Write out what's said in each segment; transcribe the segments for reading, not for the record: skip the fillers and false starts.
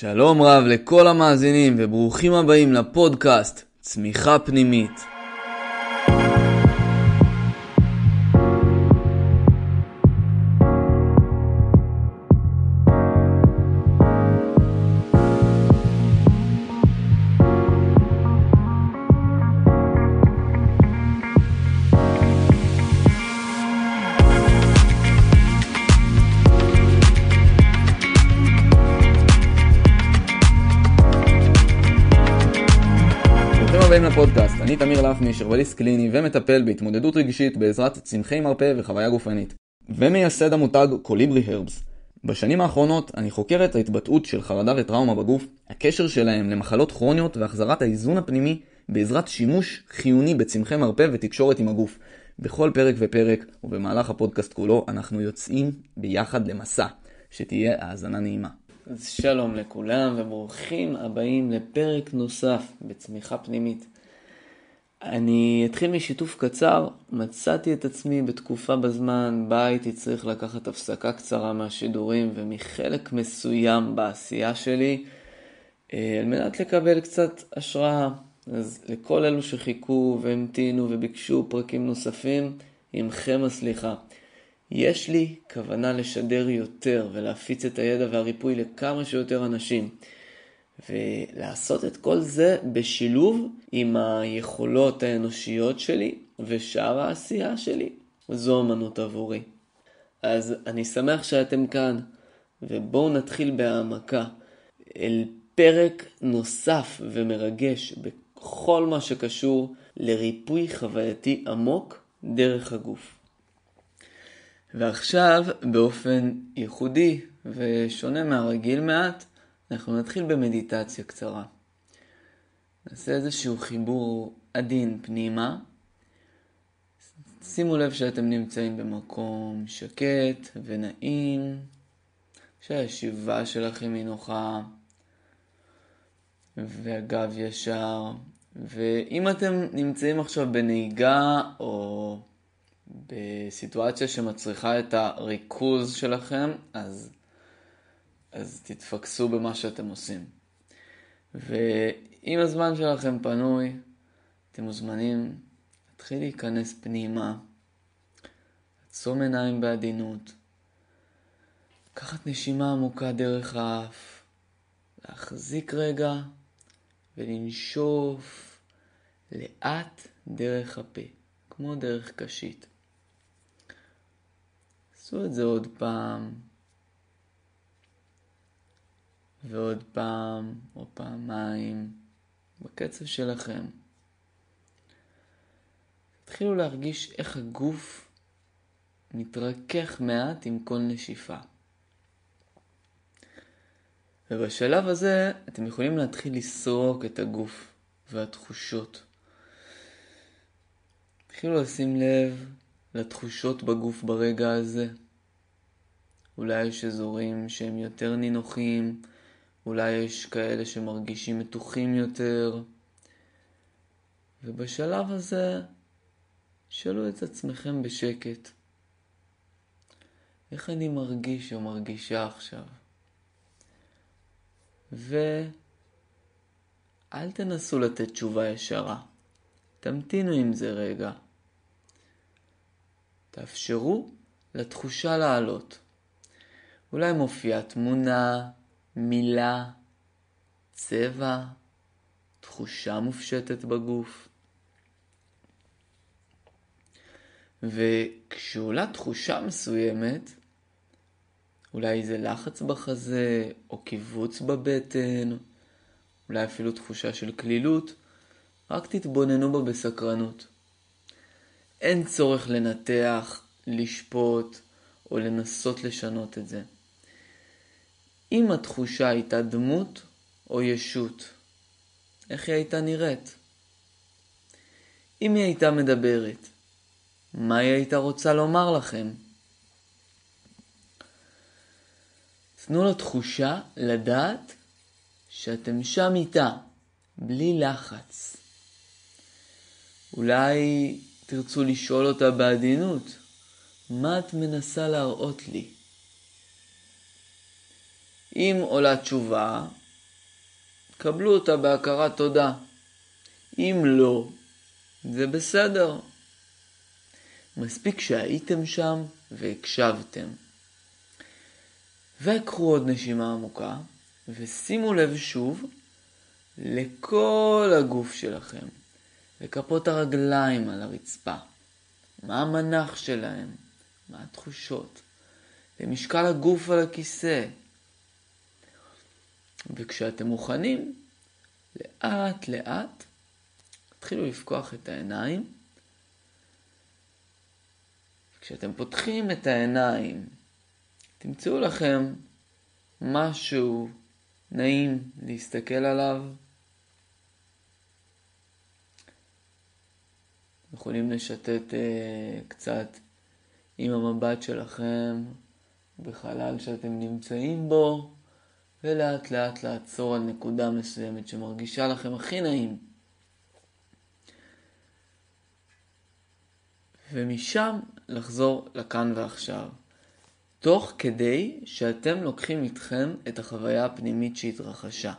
שלום רב לכל המאזינים וברוכים הבאים לפודקאסט צמיחה פנימית. לפודקאסט. אני תמיר לפני, שרבליסט קליני ומטפל בהתמודדות רגשית בעזרת צמחי מרפא וחוויה גופנית. ומייסד המותג קוליברי הרבס. בשנים האחרונות אני חוקר את ההתבטאות של חרדה וטראומה בגוף, הקשר שלהם למחלות כרוניות והחזרת האיזון הפנימי בעזרת שימוש חיוני בצמחי מרפא ותקשורת עם הגוף. בכל פרק ופרק ובמהלך הפודקאסט כולו אנחנו יוצאים ביחד למסע, שתהיה האזנה נעימה. אז שלום לכולם וברוכים הבאים לפרק נוסף בצמיחה פנימית. אני אתחיל משיתוף קצר. מצאתי את עצמי בתקופה בזמן בה הייתי צריך לקחת הפסקה קצרה מהשידורים ומחלק מסוים בעשייה שלי על מנת לקבל קצת השראה. אז לכל אלו שחיכו והמתינו וביקשו פרקים נוספים, עמכם הסליחה. יש לי כוונה לשדר יותר ולהפיץ את הידע והריפוי לכמה שיותר אנשים. ולעשות את כל זה בשילוב עם היכולות האנושיות שלי ושאר העשייה שלי. זו אמנות עבורי. אז אני שמח שאתם כאן, ובואו נתחיל בהעמקה אל פרק נוסף ומרגש בכל מה שקשור לריפוי חווייתי עמוק דרך הגוף. ועכשיו באופן ייחודי ושונה מהרגיל מעט, אנחנו נתחיל במדיטציה קצרה. נעשה איזשהו חיבור עדין פנימה. שימו לב שאתם נמצאים במקום שקט ונעים, שהישיבה שלכם היא נוחה והגב ישר. ואם אתם נמצאים עכשיו בנהיגה או בסיטואציה שמצריכה את הריכוז שלכם, אז תתפקסו במה שאתם עושים. ואם הזמן שלכם פנוי, אתם מוזמנים להתחיל להיכנס פנימה, לעצום עיניים בעדינות, לקחת נשימה עמוקה דרך האף, להחזיק רגע ולנשוף לאט דרך הפה, כמו דרך קשית. עשו את זה עוד פעם. ועוד פעם או פעמיים בקצב שלכם. תתחילו להרגיש איך הגוף מתרכך מעט עם כל נשיפה. ובשלב הזה אתם יכולים להתחיל לסרוק את הגוף והתחושות. תתחילו לשים לב לתחושות בגוף ברגע הזה. אולי יש אזורים שהם יותר נינוחים, אולי יש כאלה שמרגישים מתוחים יותר. ובשלב הזה, שאלו את עצמכם בשקט. איך אני מרגיש או מרגישה עכשיו? ואל תנסו לתת תשובה ישרה. תמתינו עם זה רגע. תאפשרו לתחושה לעלות. אולי מופיעה תמונה, מילה, צבע, תחושה מופשטת בגוף. וכשעולה תחושה מסוימת, אולי זה לחץ בחזה או קיבוץ בבטן, אולי אפילו תחושה של כלילות, רק תתבוננו בה בסקרנות. אין צורך לנתח, לשפוט או לנסות לשנות את זה. אם התחושה הייתה דמות או ישות, איך היא הייתה נראית? אם היא הייתה מדברת, מה היא הייתה רוצה לומר לכם? תנו לתחושה לדעת שאתם שם איתה, בלי לחץ. אולי תרצו לשאול אותה בעדינות, מה את מנסה להראות לי? אם עולה תשובה, קבלו אותה בהכרת תודה. אם לא, זה בסדר. מספיק שהייתם שם והקשבתם. וקחו עוד נשימה עמוקה, ושימו לב שוב לכל הגוף שלכם, לכפות הרגליים על הרצפה. מה המנח שלהם? מה התחושות? למשקל הגוף על הכיסא. וכשאתם מוכנים, לאט לאט, תתחילו לפקוח את העיניים. כשאתם פותחים את העיניים, תמצאו לכם משהו נעים להסתכל עליו. יכולים לשתת קצת עם המבט שלכם בחלל שאתם נמצאים בו, ולאט לאט לעצור על נקודה מסוימת שמרגישה לכם הכי נעים. ומשם לחזור לכאן ועכשיו, תוך כדי שאתם לוקחים איתכם את החוויה הפנימית שהתרחשה.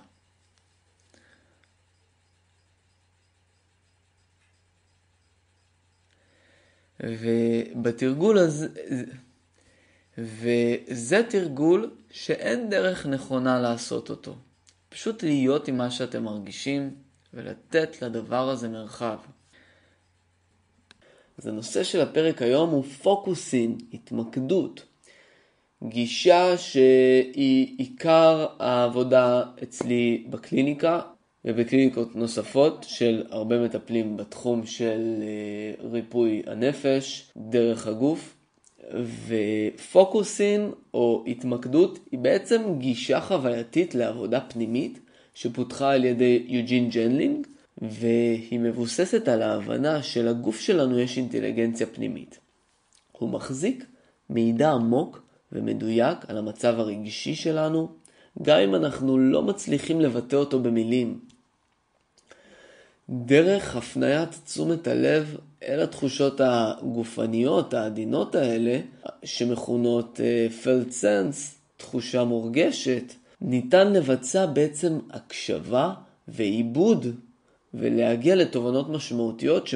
ובתרגול הזה, וזה תרגול שאין דרך נכונה לעשות אותו. פשוט להיות עם מה שאתם מרגישים ולתת לדבר הזה מרחב. אז הנושא של הפרק היום הוא פוקוסין, התמקדות. גישה שהיא עיקר העבודה אצלי בקליניקה ובקליניקות נוספות של הרבה מטפלים בתחום של ריפוי הנפש דרך הגוף. ופוקוסין או התמקדות היא בעצם גישה חווייתית לעבודה פנימית שפותחה על ידי יוג'ין ג'נלינג, והיא מבוססת על ההבנה שלגוף שלנו יש אינטליגנציה פנימית. הוא מחזיק מידע עמוק ומדויק על המצב הרגשי שלנו, גם אם אנחנו לא מצליחים לבטא אותו במילים. דרך הפניית תשומת הלב אל התחושות הגופניות, העדינות האלה, שמכונות felt sense, תחושה מורגשת, ניתן לבצע בעצם הקשבה ועיבוד, ולהגיע לתובנות משמעותיות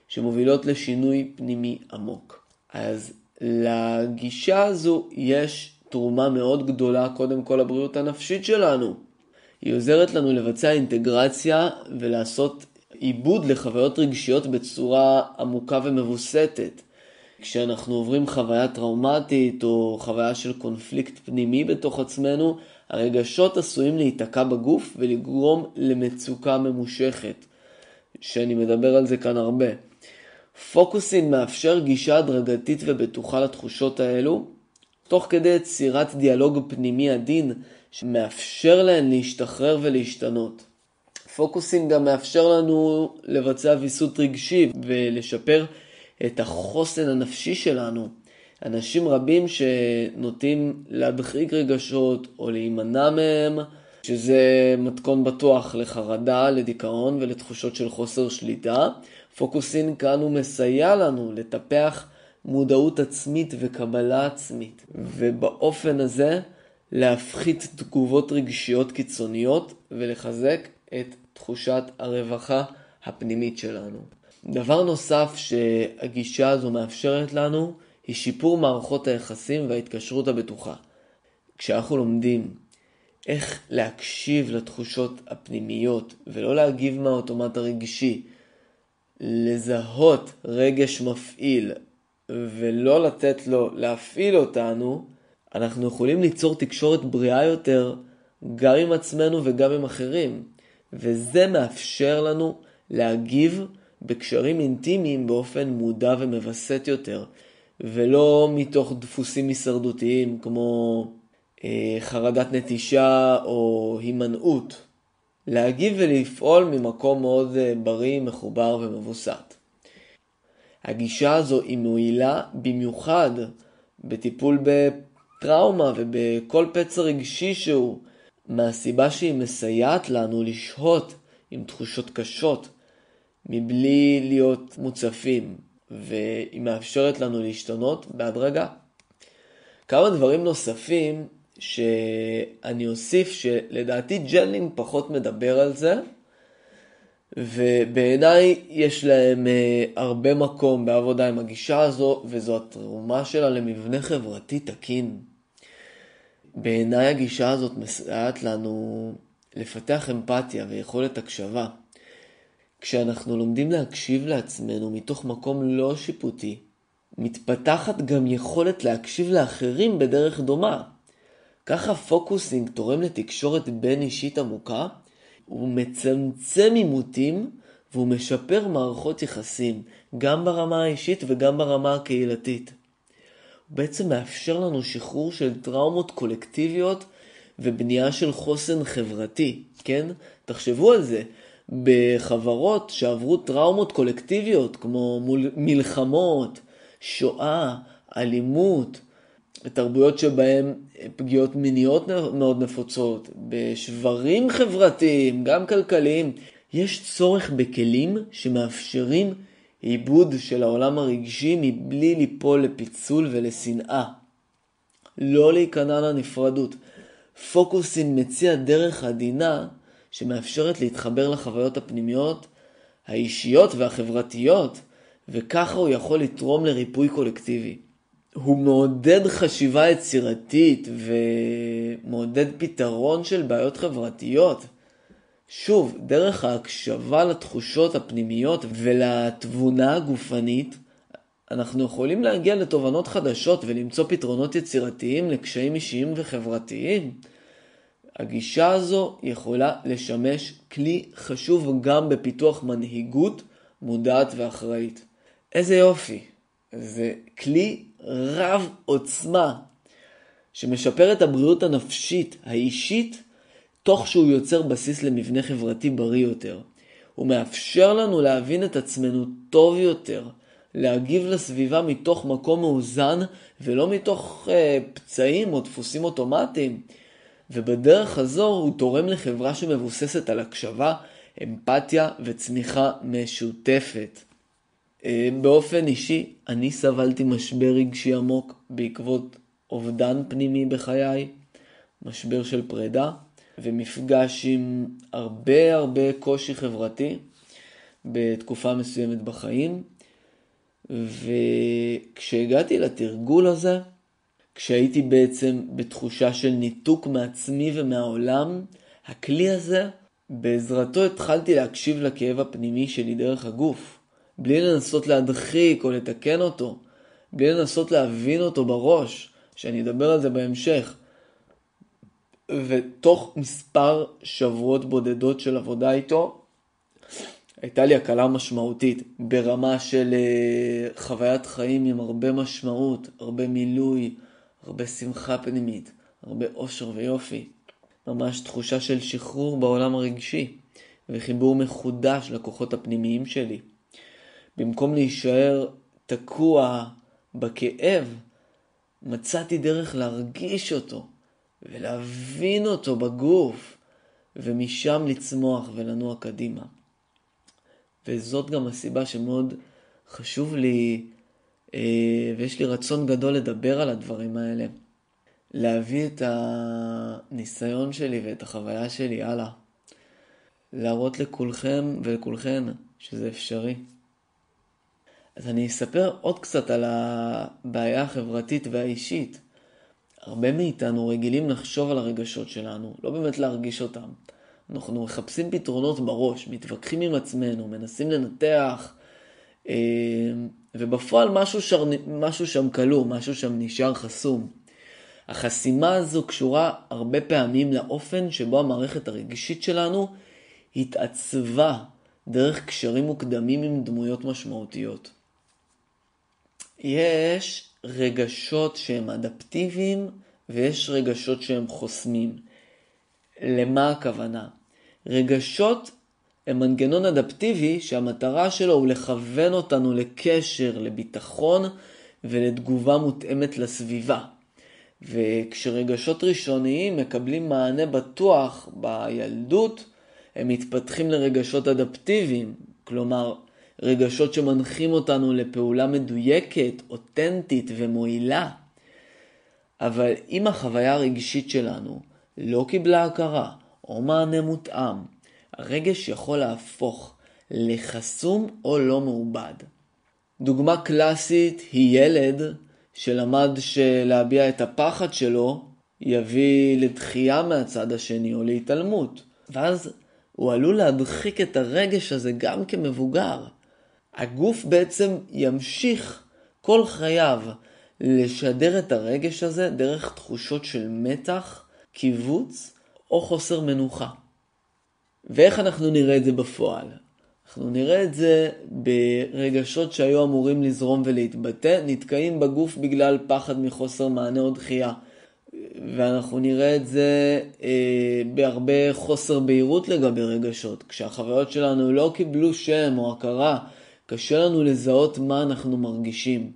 שמובילות לשינוי פנימי עמוק. אז לגישה הזו יש תרומה מאוד גדולה קודם כל לבריאות הנפשית שלנו. היא עוזרת לנו לבצע אינטגרציה ולעשות עיבוד לחוויות רגשיות בצורה עמוקה ומבוסתת. כשאנחנו עוברים חוויה טראומטית או חוויה של קונפליקט פנימי בתוך עצמנו, הרגשות עשויים להיתקע בגוף ולגרום למצוקה ממושכת, שאני מדבר על זה כאן הרבה. פוקוסין מאפשר גישה הדרגתית ובטוחה לתחושות האלו, תוך כדי יצירת דיאלוג פנימי עדין שמאפשר להן להשתחרר ולהשתנות. פוקוסין גם מאפשר לנו לבצע ויסות רגשי ולשפר את החוסן הנפשי שלנו. אנשים רבים שנוטים להדחיק רגשות או להימנע מהם, שזה מתכון בטוח לחרדה, לדיכאון ולתחושות של חוסר שליטה. פוקוסין כאן הוא מסייע לנו לטפח מודעות עצמית וקבלה עצמית, ובאופן הזה להפחית תגובות רגשיות קיצוניות ולחזק את תחושת הרווחה הפנימית שלנו. דבר נוסף שהגישה הזו מאפשרת לנו היא שיפור מערכות היחסים וההתקשרות הבטוחה. כשאנחנו לומדים איך להקשיב לתחושות הפנימיות ולא להגיב מהאוטומט הרגשי, לזהות רגש מפעיל ולא לתת לו להפעיל אותנו, אנחנו יכולים ליצור תקשורת בריאה יותר גם עם עצמנו וגם עם אחרים. וזה מאפשר לנו להגיב בקשרים אינטימיים באופן מודע ומבסט יותר, ולא מתוך דפוסים הישרדותיים כמו חרדת נטישה או הימנעות. להגיב ולפעול ממקום מאוד בריא, מחובר ומבוסת. הגישה הזו היא מועילה במיוחד בטיפול בטראומה ובכל פצע רגשי שהוא, מהסיבה שהיא מסייעת לנו לשהות עם תחושות קשות מבלי להיות מוצפים, והיא מאפשרת לנו להשתנות בהדרגה. כמה דברים נוספים שאני אוסיף שלדעתי ג'נלינג פחות מדבר על זה, ובעיניי יש להם הרבה מקום בעבודה עם הגישה הזו, וזו התרומה שלה למבנה חברתי תקין. בעיניי הגישה הזאת מסייעת לנו לפתח אמפתיה ויכולת הקשבה. כשאנחנו לומדים להקשיב לעצמנו מתוך מקום לא שיפוטי, מתפתחת גם יכולת להקשיב לאחרים בדרך דומה. ככה פוקוסינג תורם לתקשורת בין אישית עמוקה, הוא מצמצם עימותים והוא משפר מערכות יחסים, גם ברמה האישית וגם ברמה הקהילתית. הוא בעצם מאפשר לנו שחרור של טראומות קולקטיביות ובנייה של חוסן חברתי, כן? תחשבו על זה. בחברות שעברו טראומות קולקטיביות כמו מלחמות, שואה, אלימות, בתרבויות שבהן פגיעות מיניות מאוד נפוצות, בשברים חברתיים, גם כלכליים, יש צורך בכלים שמאפשרים עיבוד של העולם הרגשי מבלי ליפול לפיצול ולשנאה. לא להיכנע לנפרדות. פוקוסינג מציע דרך עדינה שמאפשרת להתחבר לחוויות הפנימיות, האישיות והחברתיות, וככה הוא יכול לתרום לריפוי קולקטיבי. הוא מעודד חשיבה יצירתית ומעודד פתרון של בעיות חברתיות. שוב, דרך ההקשבה לתחושות הפנימיות ולתבונה הגופנית, אנחנו יכולים להגיע לתובנות חדשות ולמצוא פתרונות יצירתיים לקשיים אישיים וחברתיים. הגישה הזו יכולה לשמש כלי חשוב גם בפיתוח מנהיגות מודעת ואחראית. איזה יופי! זה כלי רב עוצמה שמשפר את הבריאות הנפשית, האישית, תוך שהוא יוצר בסיס למבנה חברתי בריא יותר. הוא מאפשר לנו להבין את עצמנו טוב יותר, להגיב לסביבה מתוך מקום מאוזן ולא מתוך פצעים או דפוסים אוטומטיים. ובדרך הזו הוא תורם לחברה שמבוססת על הקשבה, אמפתיה וצמיחה משותפת. באופן אישי, אני סבלתי משבר רגשי עמוק בעקבות אובדן פנימי בחיי, משבר של פרידה, ומפגש עם הרבה קושי חברתי בתקופה מסוימת בחיים. וכשהגעתי לתרגול הזה, כשהייתי בעצם בתחושה של ניתוק מעצמי ומהעולם, הכלי הזה, בעזרתו התחלתי להקשיב לכאב הפנימי שלי דרך הגוף, בלי לנסות להדחיק או לתקן אותו, בלי לנסות להבין אותו בראש, שאני אדבר על זה בהמשך. ותוך מספר שבועות בודדות של עבודה איתו, הייתה לי הקלה משמעותית ברמה של חוויית חיים עם הרבה משמעות, הרבה מילוי, הרבה שמחה פנימית, הרבה אושר ויופי. ממש תחושה של שחרור בעולם הרגשי וחיבור מחודש לכוחות הפנימיים שלי. במקום להישאר תקוע בכאב, מצאתי דרך להרגיש אותו ולהבין אותו בגוף, ומשם לצמוח ולנוע קדימה. וזאת גם הסיבה שמאוד חשוב לי, ויש לי רצון גדול לדבר על הדברים האלה. להביא את הניסיון שלי ואת החוויה שלי הלאה. להראות לכולכם ולכולכן שזה אפשרי. אז אני אספר עוד קצת על הבעיה החברתית והאישית. הרבה מאיתנו רגילים לחשוב על הרגשות שלנו, לא באמת להרגיש אותם. אנחנו מחפשים פתרונות בראש, מתווכחים עם עצמנו, מנסים לנתח, ובפועל משהו שם כלוא, משהו שם נשאר חסום. החסימה הזו קשורה הרבה פעמים לאופן שבו המערכת הרגשית שלנו התעצבה דרך קשרים מוקדמים עם דמויות משמעותיות. יש רגשות שהם אדפטיביים ויש רגשות שהם חוסמים. למה הכוונה? רגשות הם מנגנון אדפטיבי שהמטרה שלו הוא לכוון אותנו לקשר, לביטחון ולתגובה מותאמת לסביבה. וכשרגשות ראשוניים מקבלים מענה בטוח בילדות, הם מתפתחים לרגשות אדפטיביים, כלומר רגשות שמנחים אותנו לפעולה מדויקת, אותנטית ומועילה. אבל אם החוויה הרגשית שלנו לא קיבלה הכרה או מענה מותאם, הרגש יכול להפוך לחסום או לא מעובד. דוגמה קלאסית היא ילד שלמד שלהביע את הפחד שלו יביא לדחייה מהצד השני או להתעלמות. ואז הוא עלול להדחיק את הרגש הזה גם כמבוגר. הגוף בעצם ימשיך כל חייו לשדר את הרגש הזה דרך תחושות של מתח, קיבוץ או חוסר מנוחה. ואיך אנחנו נראה את זה בפועל? אנחנו נראה את זה ברגשות שהיו אמורים לזרום ולהתבטא, נתקעים בגוף בגלל פחד מחוסר מענה או דחייה. ואנחנו נראה את זה בהרבה חוסר בהירות לגבי רגשות. כשהחוויות שלנו לא קיבלו שם או הכרה, קשה לנו לזהות מה אנחנו מרגישים.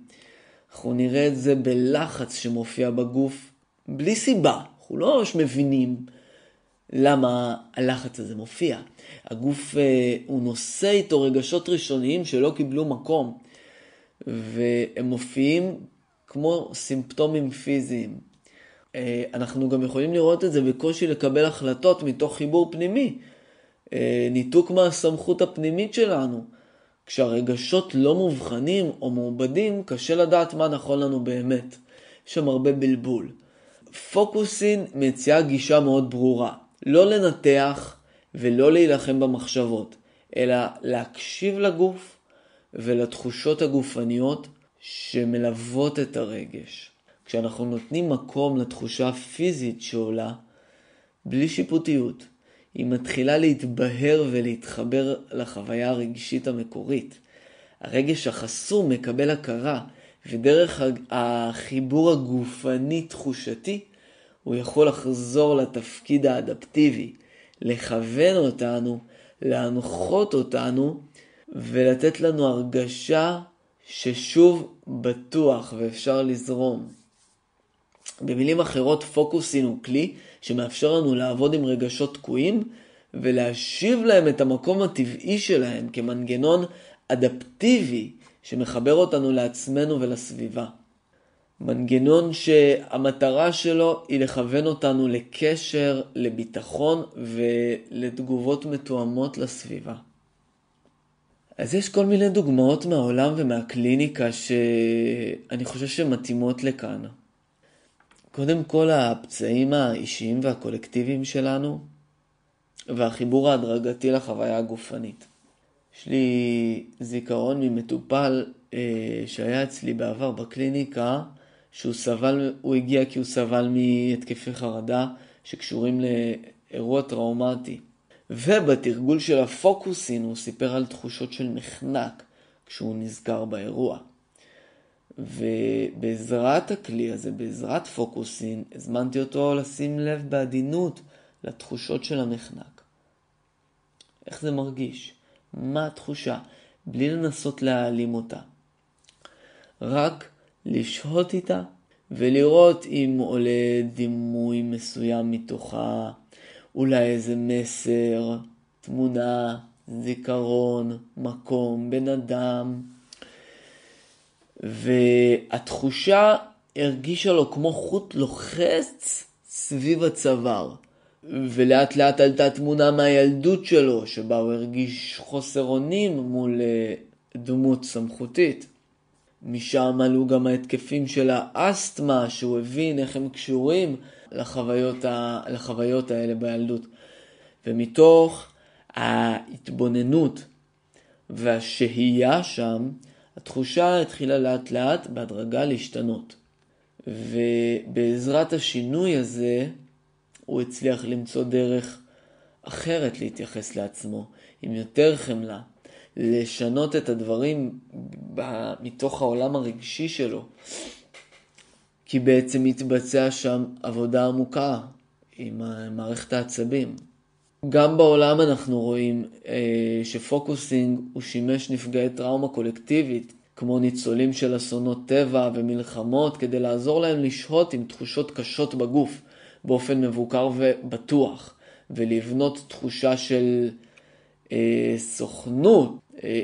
אנחנו נראה את זה בלחץ שמופיע בגוף בלי סיבה. אנחנו לא ממש מבינים למה הלחץ הזה מופיע. הגוף הוא נושא איתו רגשות ראשוניים שלא קיבלו מקום, והם מופיעים כמו סימפטומים פיזיים. אנחנו גם יכולים לראות את זה בקושי לקבל החלטות מתוך חיבור פנימי, ניתוק מהסמכות הפנימית שלנו. כשהרגשות לא מובחנים או מעובדים, קשה לדעת מה נכון לנו באמת. יש שם הרבה בלבול. פוקוסין מציעה גישה מאוד ברורה. לא לנתח ולא להילחם במחשבות, אלא להקשיב לגוף ולתחושות הגופניות שמלוות את הרגש. כשאנחנו נותנים מקום לתחושה הפיזית שעולה, בלי שיפוטיות, היא מתחילה להתבהר ולהתחבר לחוויה הרגשית המקורית. הרגש החסום מקבל הכרה, ודרך החיבור הגופני תחושתי, הוא יכול לחזור לתפקיד האדפטיבי, לכוון אותנו, להנחות אותנו, ולתת לנו הרגשה ששוב בטוח ואפשר לזרום. במילים אחרות, פוקוסין הוא כלי שמאפשר לנו לעבוד עם רגשות תקועים ולהשיב להם את המקום הטבעי שלהם כמנגנון אדפטיבי שמחבר אותנו לעצמנו ולסביבה. מנגנון שהמטרה שלו היא לכוון אותנו לקשר, לביטחון ולתגובות מתואמות לסביבה. אז יש כל מיני דוגמאות מהעולם ומהקליניקה שאני חושב שמתאימות לכאן. קודם כל הפצעים האישיים והקולקטיביים שלנו, והחיבור ההדרגתי לחוויה הגופנית. יש לי זיכרון ממטופל שהיה אצלי בעבר בקליניקה, הוא הגיע כי הוא סבל מהתקפי חרדה שקשורים לאירוע טראומטי. ובתרגול של הפוקוסין הוא סיפר על תחושות של מחנק כשהוא נזכר באירוע. ובעזרת הכלי הזה, בעזרת פוקוסין, הזמנתי אותו לשים לב בעדינות לתחושות של המחנק. איך זה מרגיש? מה התחושה? בלי לנסות להעלים אותה. רק לשהות איתה ולראות אם עולה דימוי מסוים מתוכה, אולי איזה מסר, תמונה, זיכרון, מקום, בן אדם. והתחושה הרגישה לו כמו חוט לוחץ סביב הצוואר. ולאט לאט עלתה תמונה מהילדות שלו, שבה הוא הרגיש חוסר אונים מול דמות סמכותית. משם עלו גם ההתקפים של האסתמה, שהוא הבין איך הם קשורים לחוויות האלה בילדות. ומתוך ההתבוננות והשהייה שם, התחושה התחילה לאט לאט בהדרגה להשתנות. ובעזרת השינוי הזה, הוא הצליח למצוא דרך אחרת להתייחס לעצמו, עם יותר חמלה, לשנות את הדברים מתוך העולם הרגשי שלו, כי בעצם התבצע שם עבודה עמוקה עם מערכת העצבים. גם בעולם אנחנו רואים שפוקוסינג הוא שימש נפגעי טראומה קולקטיבית, כמו ניצולים של אסונות טבע ומלחמות, כדי לעזור להם לשהות עם תחושות קשות בגוף, באופן מבוקר ובטוח, ולבנות תחושה של סוכנות,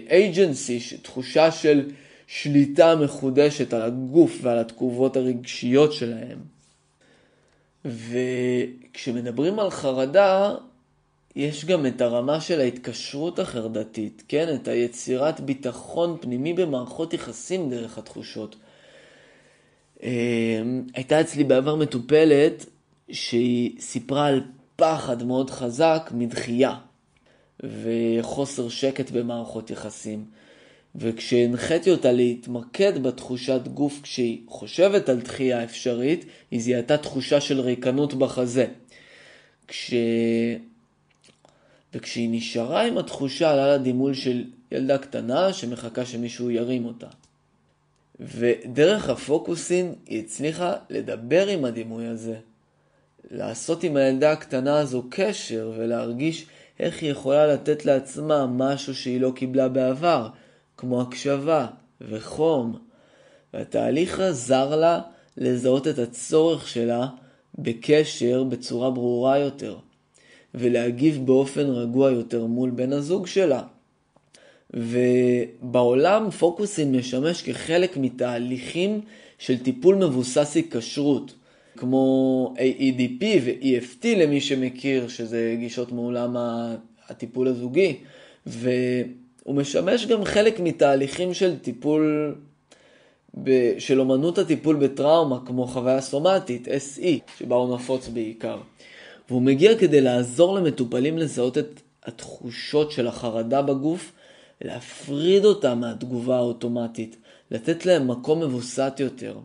agency, תחושה של שליטה מחודשת על הגוף ועל התגובות הרגשיות שלהם. וכשמדברים על חרדה, יש גם את הרמה של ההתקשרות החרדתית, כן? את היצירת ביטחון פנימי במערכות יחסים דרך התחושות. הייתה אצלי בעבר מטופלת שהיא סיפרה על פחד מאוד חזק מדחייה וחוסר שקט במערכות יחסים. וכשהנחיתי אותה להתמקד בתחושת גוף כשהיא חושבת על דחייה אפשרית, היא זיהתה תחושה של ריקנות בחזה. וכשהיא נשארה עם התחושה, עלה לה דימול של ילדה קטנה שמחכה שמישהו ירים אותה. ודרך הפוקוסין היא הצליחה לדבר עם הדימוי הזה, לעשות עם הילדה הקטנה הזו קשר ולהרגיש איך היא יכולה לתת לעצמה משהו שהיא לא קיבלה בעבר, כמו הקשבה וחום. והתהליך עזר לה לזהות את הצורך שלה בקשר בצורה ברורה יותר, ולהגיב באופן רגוע יותר מול בן הזוג שלה. ובעולם פוקוסין משמש כחלק מתהליכים של טיפול מבוסס היקשרות, כמו AEDP ו-EFT למי שמכיר, שזה גישות מעולם הטיפול הזוגי, והוא משמש גם חלק מתהליכים של טיפול, של אומנות הטיפול בטראומה, כמו חוויה סומטית, SE, שבה הוא נפוץ בעיקר. והוא מגיע כדי לעזור למטופלים לזהות את התחושות של החרדה בגוף, להפריד אותה מהתגובה האוטומטית, לתת להם מקום מבוסת יותר.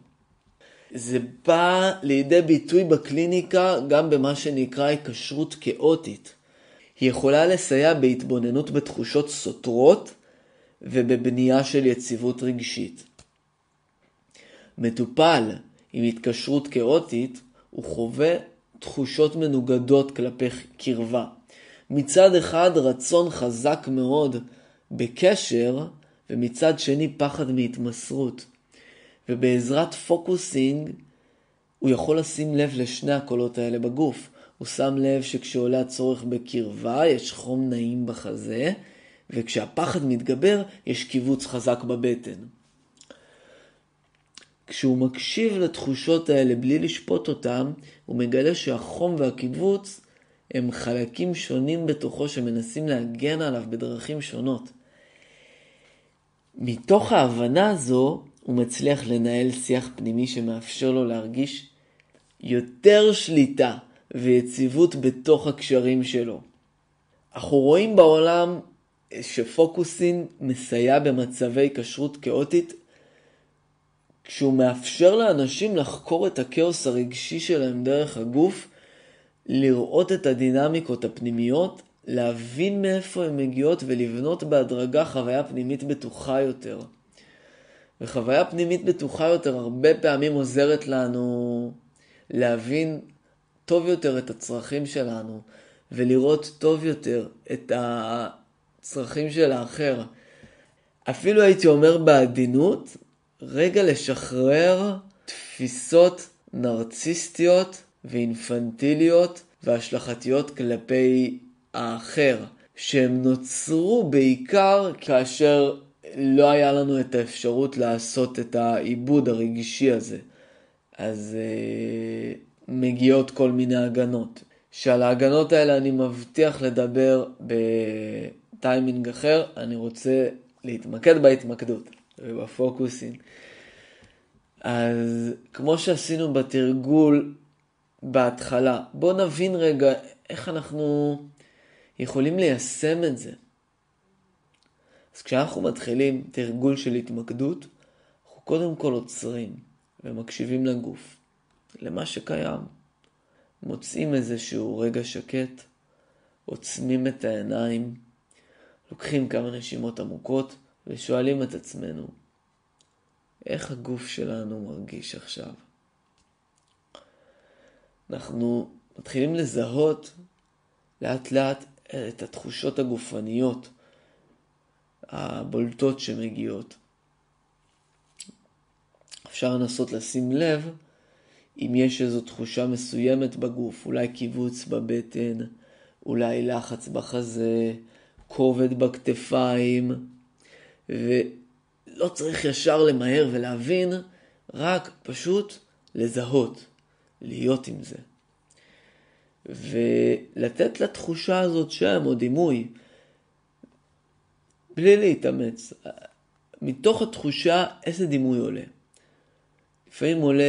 זה בא לידי ביטוי בקליניקה גם במה שנקרא היקשרות כאוטית. היא יכולה לסייע בהתבוננות בתחושות סותרות ובבנייה של יציבות רגשית. מטופל עם התקשרות כאוטית הוא חווה תחושות מנוגדות כלפי קרבה. מצד אחד רצון חזק מאוד בקשר, ומצד שני פחד מהתמסרות. ובעזרת פוקוסינג הוא יכול לשים לב לשני הקולות האלה בגוף. הוא שם לב שכשעולה הצורך בקרבה יש חום נעים בחזה, וכשהפחד מתגבר יש קיבוץ חזק בבטן. כשהוא מקשיב לתחושות האלה בלי לשפוט אותם, הוא מגלה שהחום והקיבוץ הם חלקים שונים בתוכו שמנסים להגן עליו בדרכים שונות. מתוך ההבנה הזו הוא מצליח לנהל שיח פנימי שמאפשר לו להרגיש יותר שליטה ויציבות בתוך הקשרים שלו. אנחנו רואים בעולם שפוקוסין מסייע במצבי קשרות כאוטית, כשהוא מאפשר לאנשים לחקור את הכאוס הרגשי שלהם דרך הגוף, לראות את הדינמיקות הפנימיות, להבין מאיפה הן מגיעות ולבנות בהדרגה חוויה פנימית בטוחה יותר. וחוויה פנימית בטוחה יותר הרבה פעמים עוזרת לנו להבין טוב יותר את הצרכים שלנו, ולראות טוב יותר את הצרכים של האחר. אפילו הייתי אומר בעדינות, רגע לשחרר תפיסות נרציסטיות ואינפנטיליות והשלכתיות כלפי האחר, שהם נוצרו בעיקר כאשר לא היה לנו את האפשרות לעשות את העיבוד הרגשי הזה. אז מגיעות כל מיני הגנות. שעל ההגנות האלה אני מבטיח לדבר בטיימינג אחר. אני רוצה להתמקד בהתמקדות ובפוקוסים. אז כמו שעשינו בתרגול בהתחלה, בוא נבין רגע איך אנחנו יכולים ליישם את זה. אז כשאנחנו מתחילים תרגול של התמקדות, אנחנו קודם כל עוצרים ומקשיבים לגוף, למה שקיים. מוצאים איזשהו רגע שקט, עוצמים את העיניים, לוקחים כמה נשימות עמוקות ושואלים את עצמנו, איך הגוף שלנו מרגיש עכשיו? אנחנו מתחילים לזהות לאט לאט את התחושות הגופניות הבולטות שמגיעות. אפשר לנסות לשים לב אם יש איזו תחושה מסוימת בגוף, אולי קיבוץ בבטן, אולי לחץ בחזה, כובד בכתפיים, ולא צריך ישר למהר ולהבין, רק פשוט לזהות, להיות עם זה. ולתת לתחושה הזאת שם או דימוי, בלי להתאמץ. מתוך התחושה איזה דימוי עולה. לפעמים עולה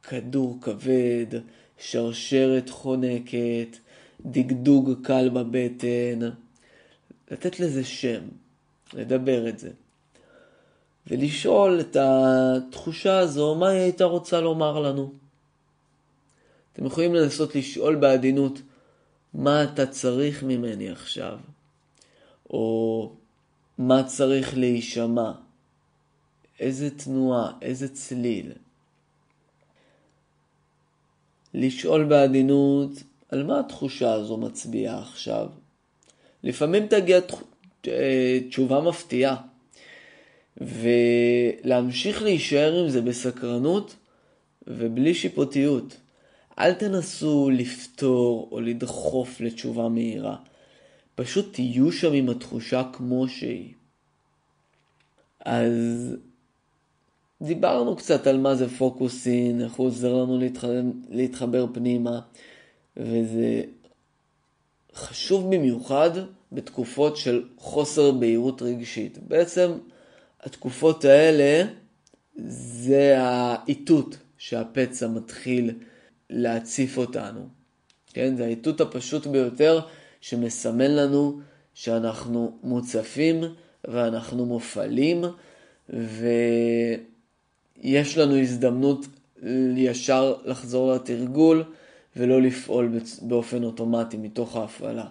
כדור כבד, שרשרת חונקת, דגדוג קל בבטן. לתת לזה שם, לדבר את זה. ולשאול את התחושה הזו, מה היא הייתה רוצה לומר לנו? אתם יכולים לנסות לשאול בעדינות, מה אתה צריך ממני עכשיו? או מה צריך להישמע? איזה תנועה, איזה צליל? לשאול בעדינות, על מה התחושה הזו מצביעה עכשיו? לפעמים תגיע תשובה מפתיעה. ולהמשיך להישאר עם זה בסקרנות ובלי שיפוטיות. אל תנסו לפתור או לדחוף לתשובה מהירה. פשוט תהיו שם עם התחושה כמו שהיא. אז דיברנו קצת על מה זה פוקוסין, איך הוא עוזר לנו להתחבר פנימה, וזה חשוב במיוחד בתקופות של חוסר בהירות רגשית. בעצם התקופות האלה זה האיתות שהפצע מתחיל להציף אותנו. כן? זה האיתות הפשוט ביותר שמסמן לנו שאנחנו מוצפים ואנחנו מופעלים, ויש לנו הזדמנות ישר לחזור לתרגול ולא לפעול באופן אוטומטי מתוך ההפעלה.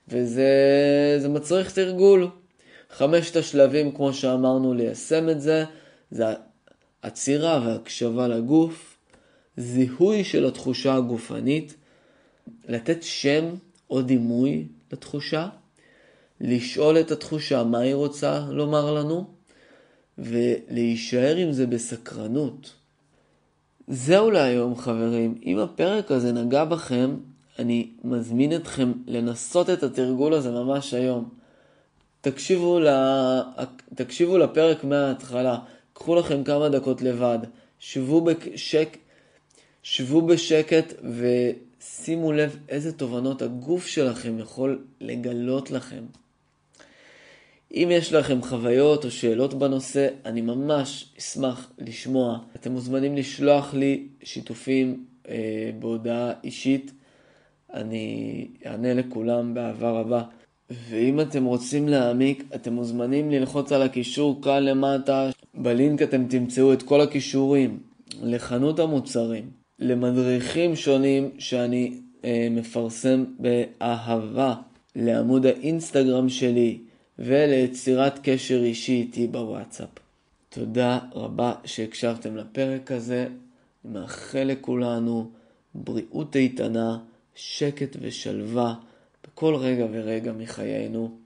וזה מצריך תרגול. 5 השלבים, כמו שאמרנו, ליישם את זה, זה עצירה והקשבה לגוף, זיהוי של התחושה הגופנית, לתת שם או דימוי לתחושה, לשאול את התחושה מה היא רוצה לומר לנו, ולהישאר עם זה בסקרנות. זהו להיום, חברים. אם הפרק הזה נגע בכם, אני מזמין אתכם לנסות את התרגול הזה ממש היום. תקשיבו לפרק מההתחלה, קחו לכם כמה דקות לבד, שבו בשקט ושימו לב איזה תובנות הגוף שלכם יכול לגלות לכם. אם יש לכם חוויות או שאלות בנושא, אני ממש אשמח לשמוע. אתם מוזמנים לשלוח לי שיתופים בהודעה אישית, אני אענה לכולם באהבה רבה. ואם אתם רוצים להעמיק, אתם מוזמנים ללחוץ על הקישור כאן למטה. בלינק אתם תמצאו את כל הקישורים לחנות המוצרים, למדריכים שונים שאני מפרסם באהבה, לעמוד האינסטגרם שלי וליצירת קשר אישי איתי בוואטסאפ. תודה רבה שהקשבתם לפרק הזה. אני מאחל לכולנו בריאות איתנה, שקט ושלווה בכל רגע ורגע מחיינו,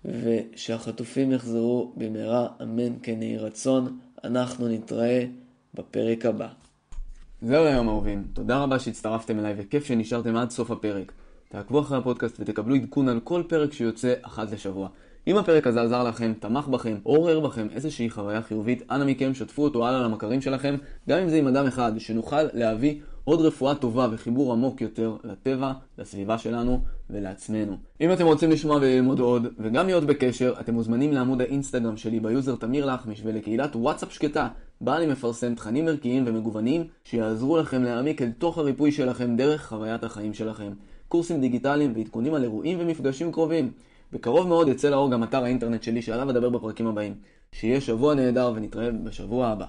ושהחטופים יחזרו במהרה, אמן כן יהי רצון. אנחנו נתראה בפרק הבא. זהו היום אהובים, תודה רבה שהצטרפתם אליי וכיף שנשארתם עד סוף הפרק. תעקבו אחרי הפודקאסט ותקבלו עדכון על כל פרק שיוצא אחת לשבוע. אם הפרק הזה עזר לכם, תמך בכם או עורר בכם איזושהי חוויה חיובית, אנא מכם שתפו אותו הלאה למכרים שלכם, גם אם זה עם אדם אחד, שנוכל להביא עוד רפואה טובה וחיבור עמוק יותר לטבע, לסביבה שלנו ולעצמנו. אם אתם רוצים לשמוע וללמוד עוד וגם להיות בקשר, אתם מוזמנים לעמוד האינסטגרם שלי ביוזר תמיר לחמיש ולקהילת וואטסאפ שקטה, בה אני מפרסם תכנים ערכיים ומגוונים שיעזרו לכם להעמיק אל תוך הריפוי שלכם דרך חוויית החיים שלכם. קורסים דיגיטליים ועדכונים על אירועים ומפגשים קרובים. בקרוב מאוד יצא לאור גם אתר האינטרנט שלי שעליו אדבר בפרקים הבאים. שיהיה שבוע נהדר ונתראה בשבוע הבא.